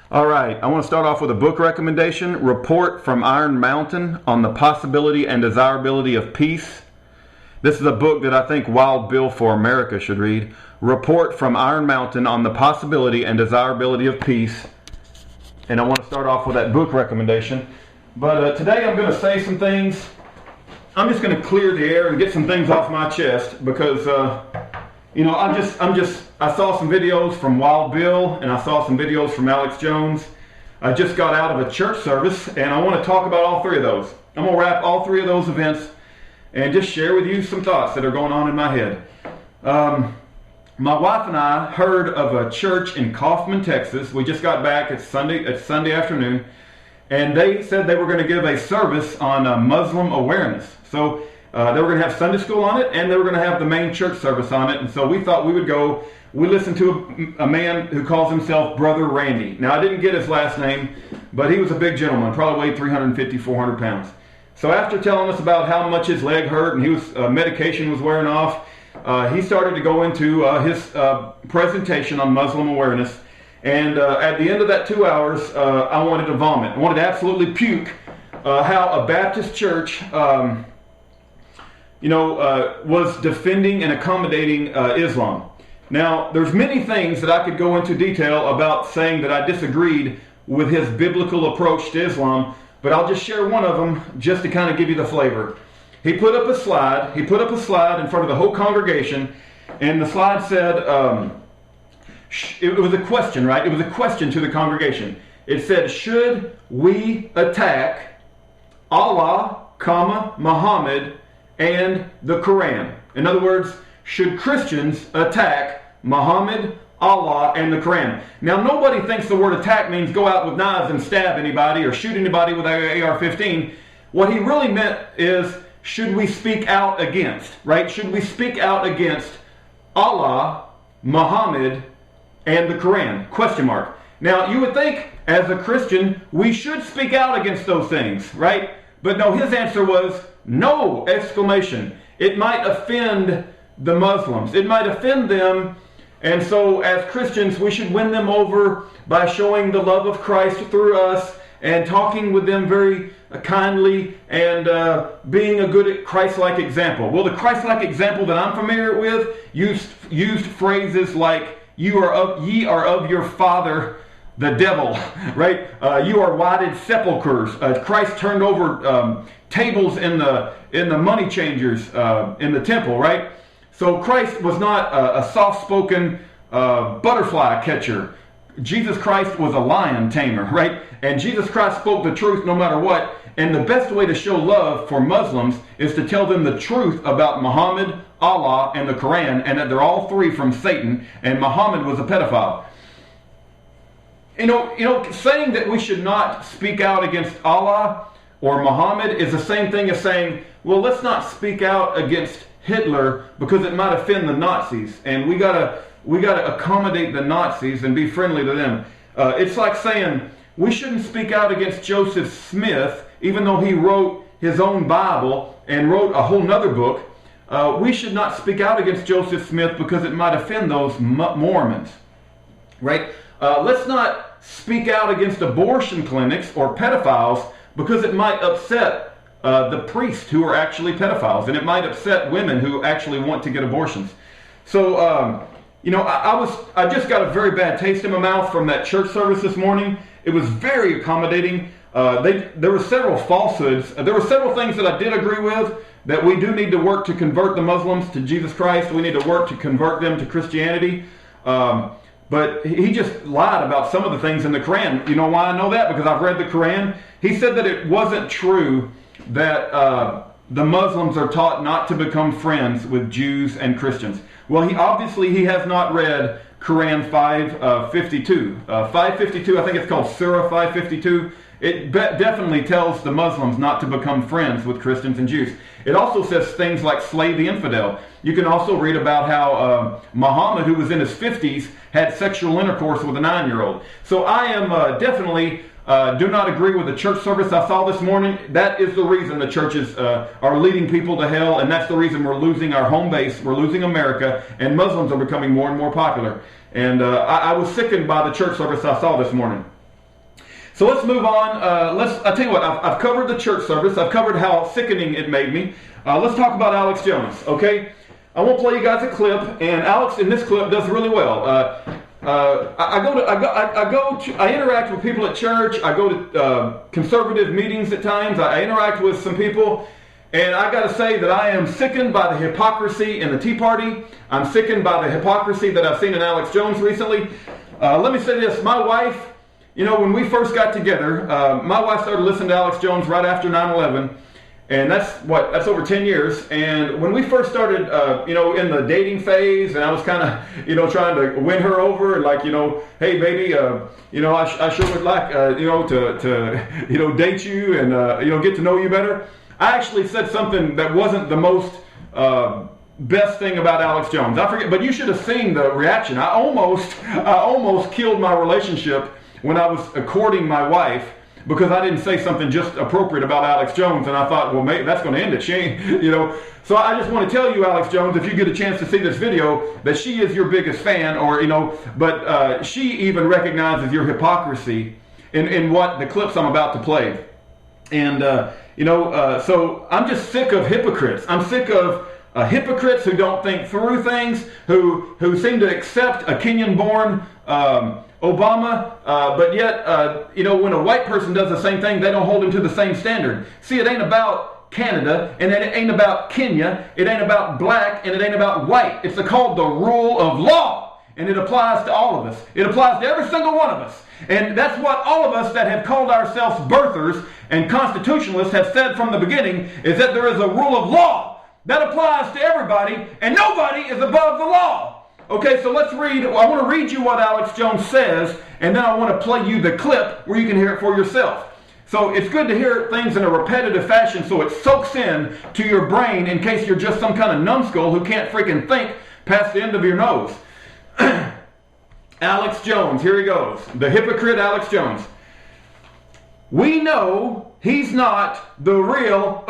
All right, I want to start off with a book recommendation, Report from Iron Mountain on the Possibility and Desirability of Peace. This is a book that I think WildBill for America should read. Report from Iron Mountain on the Possibility and Desirability of Peace. And I want to start off with that book recommendation. But today I'm going to say some things. I'm just going to clear the air and get some things off my chest because, I saw some videos from WildBill and I saw some videos from Alex Jones. I just got out of a church service and I want to talk about all three of those. I'm going to wrap all three of those events and just share with you some thoughts that are going on in my head. My wife and I heard of a church in Kaufman, Texas. We just got back. It's Sunday afternoon. And they said they were going to give a service on Muslim awareness. So they were going to have Sunday school on it, and they were going to have the main church service on it. And so we thought we would go. We listened to a man who calls himself Brother Randy. Now, I didn't get his last name, but he was a big gentleman, probably weighed 350, 400 pounds. So after telling us about how much his leg hurt and medication was wearing off, he started to go into his presentation on Muslim awareness. And at the end of that 2 hours, I wanted to vomit. I wanted to absolutely puke how a Baptist church was defending and accommodating Islam. Now, there's many things that I could go into detail about saying that I disagreed with his biblical approach to Islam, but I'll just share one of them just to kind of give you the flavor. He put up a slide in front of the whole congregation, and the slide said, it was a question, right? It was a question to the congregation. It said, should we attack Allah, Muhammad, and the Quran? In other words, should Christians attack Muhammad, Allah, and the Quran? Now, nobody thinks the word attack means go out with knives and stab anybody or shoot anybody with an AR-15. What he really meant is, should we speak out against, right? Should we speak out against Allah, Muhammad, and the Quran? Question mark. Now, you would think, as a Christian, we should speak out against those things, right? But no, his answer was, no! Exclamation. It might offend the Muslims. It might offend them. And so, as Christians, we should win them over by showing the love of Christ through us and talking with them very kindly and being a good Christ-like example. Well, the Christ-like example that I'm familiar with used phrases like, ye are of your father, the devil, right? You are whited sepulchres. Christ turned over tables in the money changers in the temple, right? So Christ was not a soft-spoken butterfly catcher. Jesus Christ was a lion tamer, right? And Jesus Christ spoke the truth no matter what. And the best way to show love for Muslims is to tell them the truth about Muhammad, Allah, and the Quran, and that they're all three from Satan, and Muhammad was a pedophile. Saying that we should not speak out against Allah or Muhammad is the same thing as saying, well, let's not speak out against Hitler because it might offend the Nazis, and we gotta accommodate the Nazis and be friendly to them. It's like saying we shouldn't speak out against Joseph Smith, even though he wrote his own Bible and wrote a whole nother book. We should not speak out against Joseph Smith because it might offend those Mormons, right? Let's not speak out against abortion clinics or pedophiles because it might upset the priests who are actually pedophiles, and it might upset women who actually want to get abortions. So, I just got a very bad taste in my mouth from that church service this morning. It was very accommodating. There were several falsehoods. There were several things that I did agree with, that we do need to work to convert the Muslims to Jesus Christ. We need to work to convert them to Christianity. But he just lied about some of the things in the Quran. You know why I know that? Because I've read the Quran. He said that it wasn't true that the Muslims are taught not to become friends with Jews and Christians. Well, he has not read Quran 552. 552, I think it's called Surah 552. It definitely tells the Muslims not to become friends with Christians and Jews. It also says things like slay the infidel. You can also read about how Muhammad, who was in his 50s, had sexual intercourse with a 9-year-old. So I am definitely do not agree with the church service I saw this morning. That is the reason the churches are leading people to hell, and that's the reason we're losing our home base, we're losing America, and Muslims are becoming more and more popular. And I was sickened by the church service I saw this morning. So let's move on. I tell you what, I've covered the church service. I've covered how sickening it made me. Let's talk about Alex Jones, okay? I want to play you guys a clip, and Alex in this clip does really well. I interact with people at church. I go to conservative meetings at times. I interact with some people, and I got to say that I am sickened by the hypocrisy in the Tea Party. I'm sickened by the hypocrisy that I've seen in Alex Jones recently. Let me say this: my wife, you know, when we first got together, my wife started listening to Alex Jones right after 9/11. And that's over 10 years. And when we first started, in the dating phase, and I was kind of, trying to win her over, and like, hey baby, I sure would like, to date you and, get to know you better. I actually said something that wasn't the most best thing about Alex Jones. I forget, but you should have seen the reaction. I almost killed my relationship when I was courting my wife, because I didn't say something just appropriate about Alex Jones, and I thought, well, maybe that's going to end it. She ain't, So I just want to tell you, Alex Jones, if you get a chance to see this video, that she is your biggest fan, but she even recognizes your hypocrisy in what the clips I'm about to play. And, so I'm just sick of hypocrites. I'm sick of hypocrites who don't think through things, who seem to accept a Kenyan-born Obama, but yet, when a white person does the same thing, they don't hold him to the same standard. See, it ain't about Canada, and it ain't about Kenya, it ain't about black, and it ain't about white. It's called the rule of law, and it applies to all of us. It applies to every single one of us. And that's what all of us that have called ourselves birthers and constitutionalists have said from the beginning, is that there is a rule of law that applies to everybody, and nobody is above the law. Okay, so let's read. I want to read you what Alex Jones says, and then I want to play you the clip where you can hear it for yourself. So it's good to hear things in a repetitive fashion so it soaks in to your brain in case you're just some kind of numbskull who can't freaking think past the end of your nose. Alex Jones, here he goes. The hypocrite Alex Jones. We know he's not the real,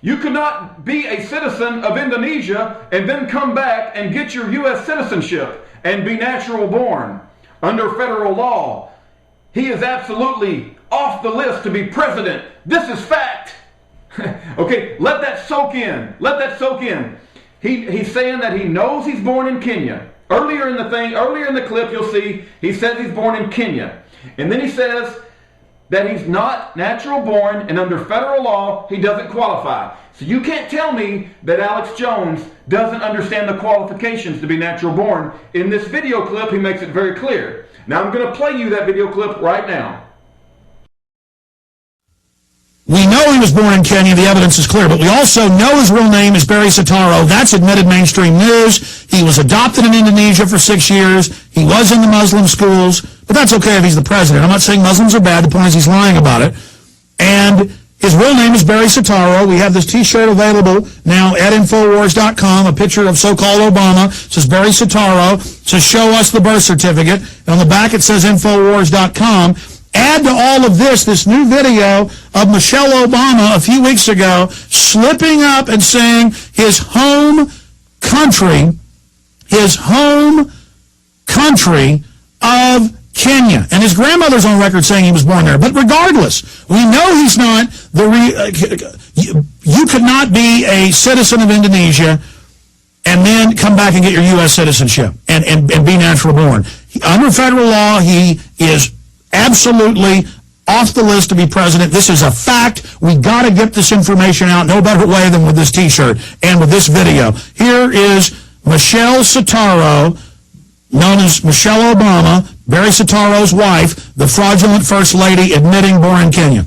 You cannot be a citizen of Indonesia and then come back and get your U.S. citizenship and be natural born under federal law. He is absolutely off the list to be president. This is fact. Okay, let that soak in. Let that soak in. He's saying that he knows he's born in Kenya. Earlier in the clip, you'll see he says he's born in Kenya. And then he says that he's not natural born, and under federal law, he doesn't qualify. So you can't tell me that Alex Jones doesn't understand the qualifications to be natural born. In this video clip, he makes it very clear. Now I'm going to play you that video clip right now. We know he was born in Kenya, the evidence is clear, but we also know his real name is Barry Soetoro. That's admitted mainstream news. He was adopted in Indonesia for 6 years. He was in the Muslim schools, but that's okay if he's the president. I'm not saying Muslims are bad. The point is he's lying about it. And his real name is Barry Soetoro. We have this T-shirt available now at Infowars.com, a picture of so-called Obama. It says Barry Soetoro. It says show us the birth certificate. And on the back it says Infowars.com. Add to all of this new video of Michelle Obama a few weeks ago slipping up and saying his home country of Kenya. And his grandmother's on record saying he was born there. But regardless, we know he's not you could not be a citizen of Indonesia and then come back and get your U.S. citizenship and be natural born. Under federal law, he is absolutely off the list to be president. This is a fact. We got to get this information out no better way than with this T-shirt and with this video. Here is Michelle Soetoro, known as Michelle Obama, Barry Soetoro's wife, the fraudulent first lady, admitting born in Kenya.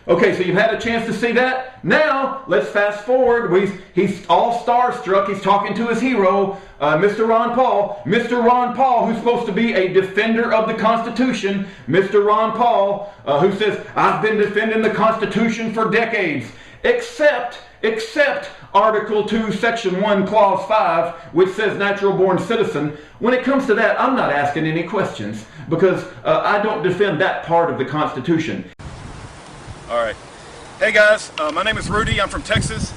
Okay, so you've had a chance to see that. Now, let's fast forward. He's all starstruck. He's talking to his hero, Mr. Ron Paul. Mr. Ron Paul, who's supposed to be a defender of the Constitution. Mr. Ron Paul, who says, I've been defending the Constitution for decades. Except Article 2, Section 1, Clause 5, which says natural born citizen. When it comes to that, I'm not asking any questions because I don't defend that part of the Constitution. All right. Hey guys, my name is Rudy. I'm from Texas,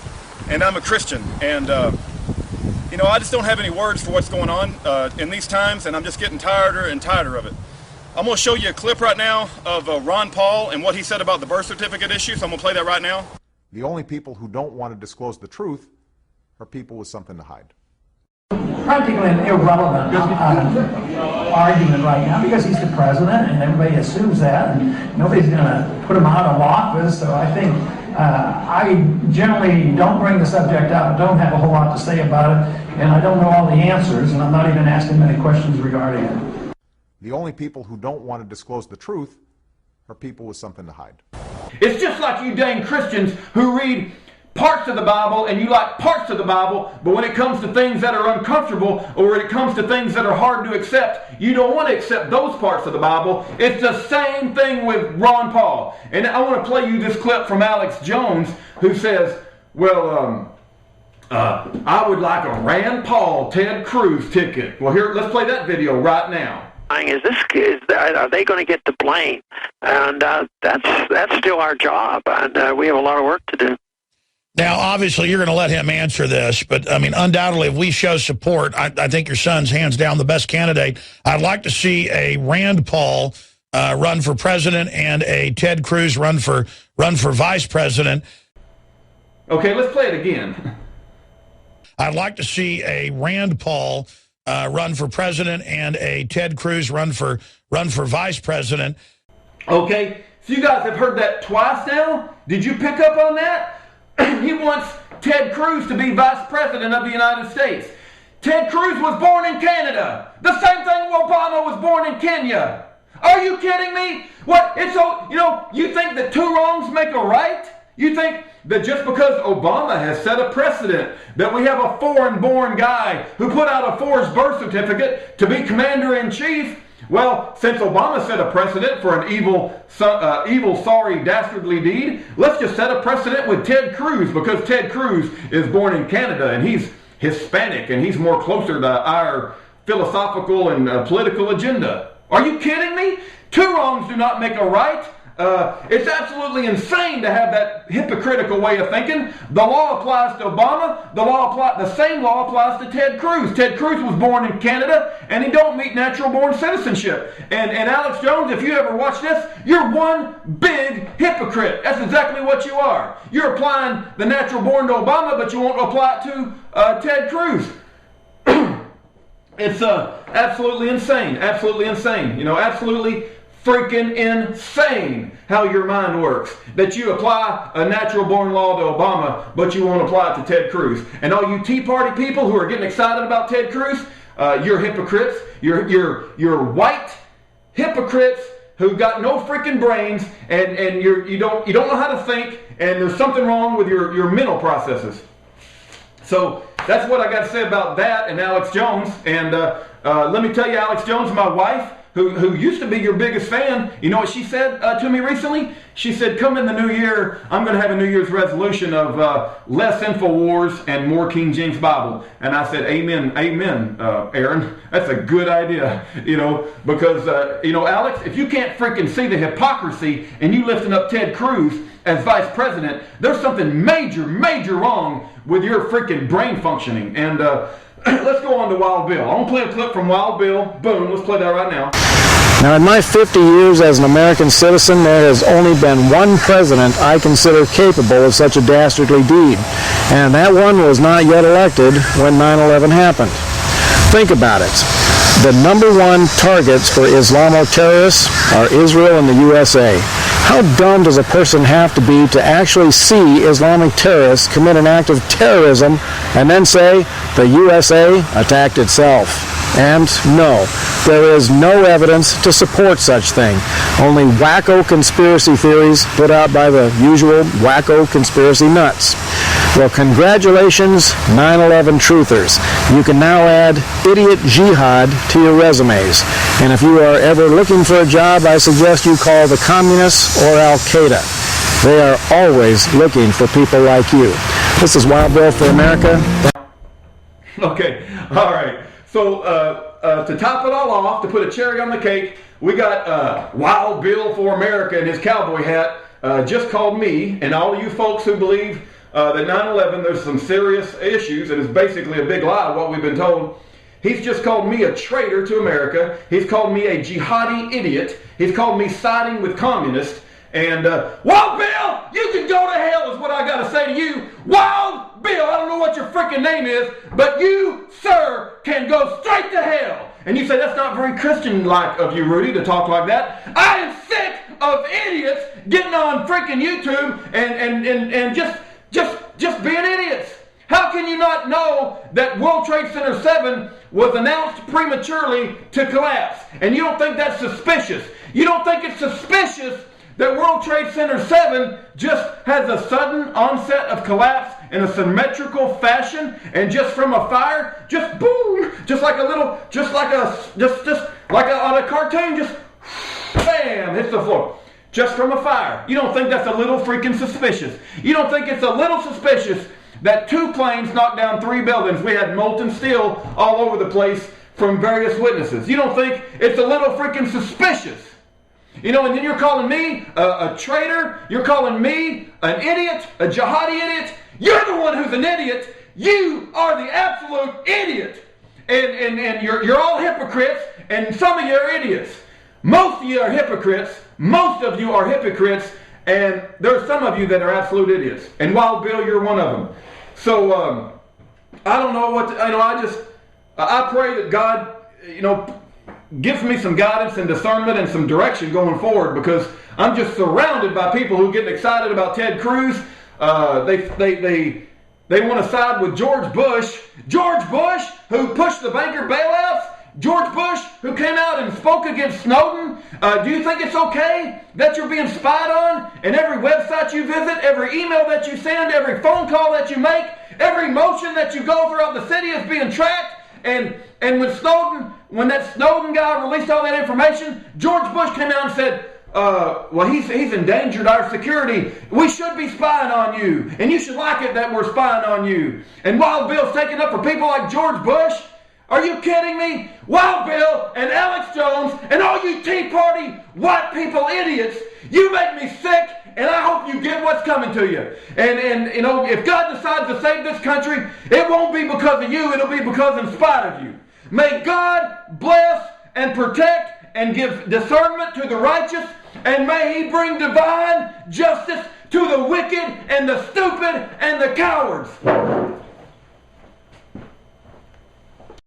and I'm a Christian. And, I just don't have any words for what's going on in these times, and I'm just getting tireder and tireder of it. I'm going to show you a clip right now of Ron Paul and what he said about the birth certificate issue, so I'm going to play that right now. The only people who don't want to disclose the truth are people with something to hide. Practically an irrelevant argument right now because he's the president and everybody assumes that and nobody's going to put him out of office. So I think I generally don't bring the subject up, don't have a whole lot to say about it, and I don't know all the answers, and I'm not even asking many questions regarding it. The only people who don't want to disclose the truth are people with something to hide. It's just like you dang Christians who read parts of the Bible and you like parts of the Bible, but when it comes to things that are uncomfortable or when it comes to things that are hard to accept, you don't want to accept those parts of the Bible. It's the same thing with Ron Paul. And I want to play you this clip from Alex Jones who says, well, I would like a Rand Paul Ted Cruz ticket. Well, here, let's play that video right now. Are they going to get the blame? And that's still our job, and we have a lot of work to do. Now, obviously, you're going to let him answer this, but, I mean, undoubtedly, if we show support, I think your son's hands down the best candidate. I'd like to see a Rand Paul run for president and a Ted Cruz run for vice president. Okay, let's play it again. I'd like to see a Rand Paul run for president and a Ted Cruz run for vice president. Okay, so you guys have heard that twice now? Did you pick up on that? He wants Ted Cruz to be vice president of the United States. Ted Cruz was born in Canada. The same thing Obama was born in Kenya. Are you kidding me? What? It's so, you think that two wrongs make a right? You think that just because Obama has set a precedent that we have a foreign-born guy who put out a forged birth certificate to be commander-in-chief, well, since Obama set a precedent for an evil, sorry, dastardly deed, let's just set a precedent with Ted Cruz because Ted Cruz is born in Canada and he's Hispanic and he's more closer to our philosophical and political agenda. Are you kidding me? Two wrongs do not make a right. It's absolutely insane to have that hypocritical way of thinking. The law applies to Obama. The same law applies to Ted Cruz. Ted Cruz was born in Canada, and he don't meet natural-born citizenship. And Alex Jones, if you ever watch this, you're one big hypocrite. That's exactly what you are. You're applying the natural-born to Obama, but you won't apply it to Ted Cruz. It's absolutely insane. Absolutely insane. Absolutely freaking insane how your mind works. That you apply a natural-born law to Obama, but you won't apply it to Ted Cruz. And all you Tea Party people who are getting excited about Ted Cruz, you're hypocrites. You're white hypocrites who got no freaking brains, and you don't know how to think, and there's something wrong with your mental processes. So that's what I got to say about that and Alex Jones. And let me tell you, Alex Jones, my wife, who used to be your biggest fan, you know what she said to me recently? She said, come in the new year, I'm going to have a New Year's resolution of less InfoWars and more King James Bible. And I said, amen, Aaron. That's a good idea, because, Alex, if you can't freaking see the hypocrisy and you lifting up Ted Cruz as vice president, there's something major, major wrong with your freaking brain functioning. And let's go on to WildBill. I'm going to play a clip from WildBill. Boom, let's play that right now. Now, in my 50 years as an American citizen, there has only been one president I consider capable of such a dastardly deed. And that one was not yet elected when 9/11 happened. Think about it. The number one targets for Islamo-terrorists are Israel and the USA. How dumb does a person have to be to actually see Islamic terrorists commit an act of terrorism and then say the USA attacked itself? And no, there is no evidence to support such thing. Only wacko conspiracy theories put out by the usual wacko conspiracy nuts. Well, congratulations, 9/11 truthers. You can now add idiot jihad to your resumes. And if you are ever looking for a job, I suggest you call the communists or Al-Qaeda. They are always looking for people like you. This is WildBill for America. Okay, all right. So to top it all off, to put a cherry on the cake, we got WildBill for America in his cowboy hat just called me, and all of you folks who believe that 9/11, there's some serious issues, and it's basically a big lie, what we've been told. He's just called me a traitor to America. He's called me a jihadi idiot. He's called me siding with communists. And, Wild Bill, you can go to hell is what I got to say to you. Wild Bill, I don't know what your freaking name is, but you, sir, can go straight to hell. And you say, that's not very Christian-like of you, Rudy, to talk like that. I am sick of idiots getting on freaking YouTube and just being idiots. How can you not know that World Trade Center 7 was announced prematurely to collapse? And you don't think that's suspicious? You don't think it's suspicious that World Trade Center 7 just has a sudden onset of collapse in a symmetrical fashion, and just from a fire, just boom, just like on a cartoon, just bam, hits the floor. Just from a fire. You don't think that's a little freaking suspicious? You don't think it's a little suspicious that 2 planes knocked down 3 buildings? We had molten steel all over the place from various witnesses. You don't think it's a little freaking suspicious? You know, and then you're calling me a traitor. You're calling me an idiot, a jihadi idiot. You're the one who's an idiot. You are the absolute idiot. And you're all hypocrites, and some of you are idiots. Most of you are hypocrites. Most of you are hypocrites, and there's some of you that are absolute idiots. And Wild Bill, you're one of them. So I don't know what to, I pray that God, gives me some guidance and discernment and some direction going forward, because I'm just surrounded by people who get excited about Ted Cruz. They want to side with George Bush. George Bush, who pushed the banker bailouts. George Bush, who came out and spoke against Snowden. Do you think it's okay that you're being spied on? And every website you visit, every email that you send, every phone call that you make, every motion that you go throughout the city is being tracked. And when that Snowden guy released all that information, George Bush came out and said, he's endangered our security. We should be spying on you. And you should like it that we're spying on you. And Wild Bill's taking up for people like George Bush. Are you kidding me? Wild Bill and Alex Jones and all you Tea Party white people idiots, you make me sick, and I hope you get what's coming to you. And if God decides to save this country, it won't be because of you, it'll be because in spite of you. May God bless and protect and give discernment to the righteous, and may He bring divine justice to the wicked and the stupid and the cowards.